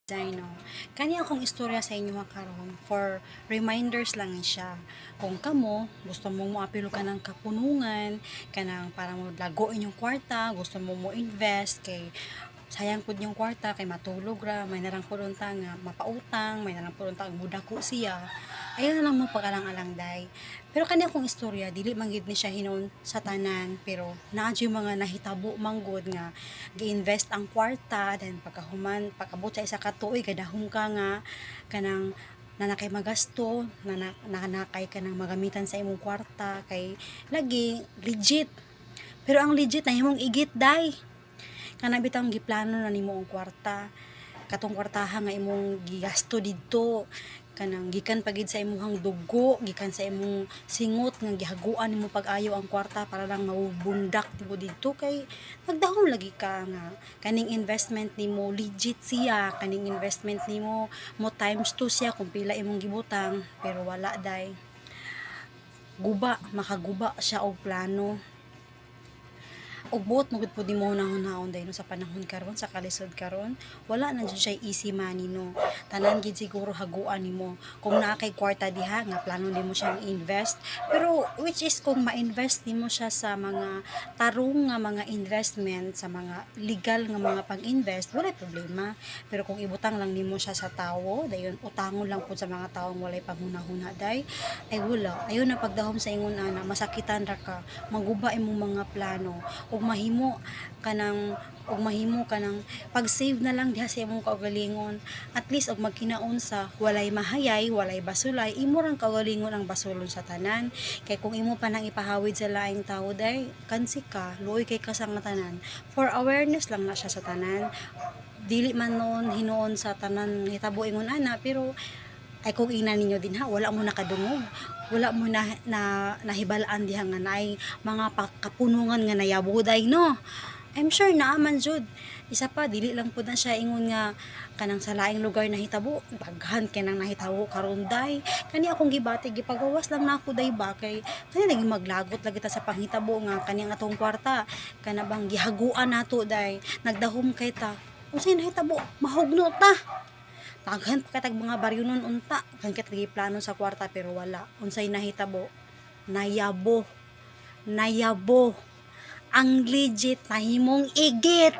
No. Kani akong istorya sa inyo karon for reminders lang ni siya. Kung kamo gusto mo moapilo ka ng kapunungan, kanang para mo lago inyong kwarta, gusto mo invest kay sayang pud yung kwarta kay matulog ra, may narang pud unta nga mapautang, may narang pud unta mudako siya. Ayun lang mo pag-alang-alang day. Pero kani akong istorya dili man gid ni siya hinon sa tanan, pero naa yung mga nahitabo manggod nga gi-invest ang kwarta then pagkabot sa isa ka tuig kadahom ka nga kanang nanakay magasto, nanakay ka ng magamitan sa imong kwarta kay lagi legit. Pero ang legit na himong igit day. Kana bitang giplano na nimo ang kwarta. Katong kwartaha nga imong gigasto didto kanang gikan pagid sa imong dugo, gikan sa imong singot nga gihaguan nimo pag-ayo ang kwarta para lang mabundak tibo didto kay nagdahom lagi ka nga kaning investment nimo legit siya, kaning investment nimo mo times 2 siya kung pila imong gibutang, pero wala day. Makaguba siya og plano. Og buot mo gud pud nimo hunahon day no sa panahon karon, sa kalisod karon, wala na jud siya easy money no. Tanan gid siguro haguan nimo kung naa kay kwarta diha nga plano nimo siyang invest, pero which is kung ma-invest nimo siya sa mga tarong nga mga investment, sa mga legal nga mga pag-invest, wala problema. Pero kung ibutang lang nimo siya sa tawo, dayon utangon lang pud sa mga tawong walay panghunahuna day, ay wala, ayo na pagdahom sa ingon ana, masakitan ra ka, maguba imong mga plano ug mahimo kanang pag-save na lang diha sa imong kaugalingon, at least og magkinaon sa walay mahayay, walay basulay, imo rang kaugalingon ang basulon sa tanan. Kay kung imo pa nang ipahawid sa laing tawo day, kansi ka, luoy kay ka sa nga tanan. For awareness lang na siya sa tanan, dili man noon hinuon sa tanan hitabo ingon ana, pero ay kung ina ninyo din ha, wala mo nakadungog, wala mo nahibalaan diha nga naay mga kapunungan nga nayabuday no. I'm sure naaman jud. Isa pa dili lang pud na siya ingon nga kanang sa laing lugar nahitabo, daghan kay nang nahitabo karon day. Kani akong gibati gipagawas lang nako day ba kay kani lagi maglagot lagi ta sa panghitabo nga kani ang atong kwarta kana bang gihaguan nato day, nagdahom kay ta. Unsay nahitabo? Mahugno ta. Daghan pa katag mga baryonon unta kan ket plano sa kwarta pero wala. Unsay nahitabo? Nayabo ang legit na himong igit.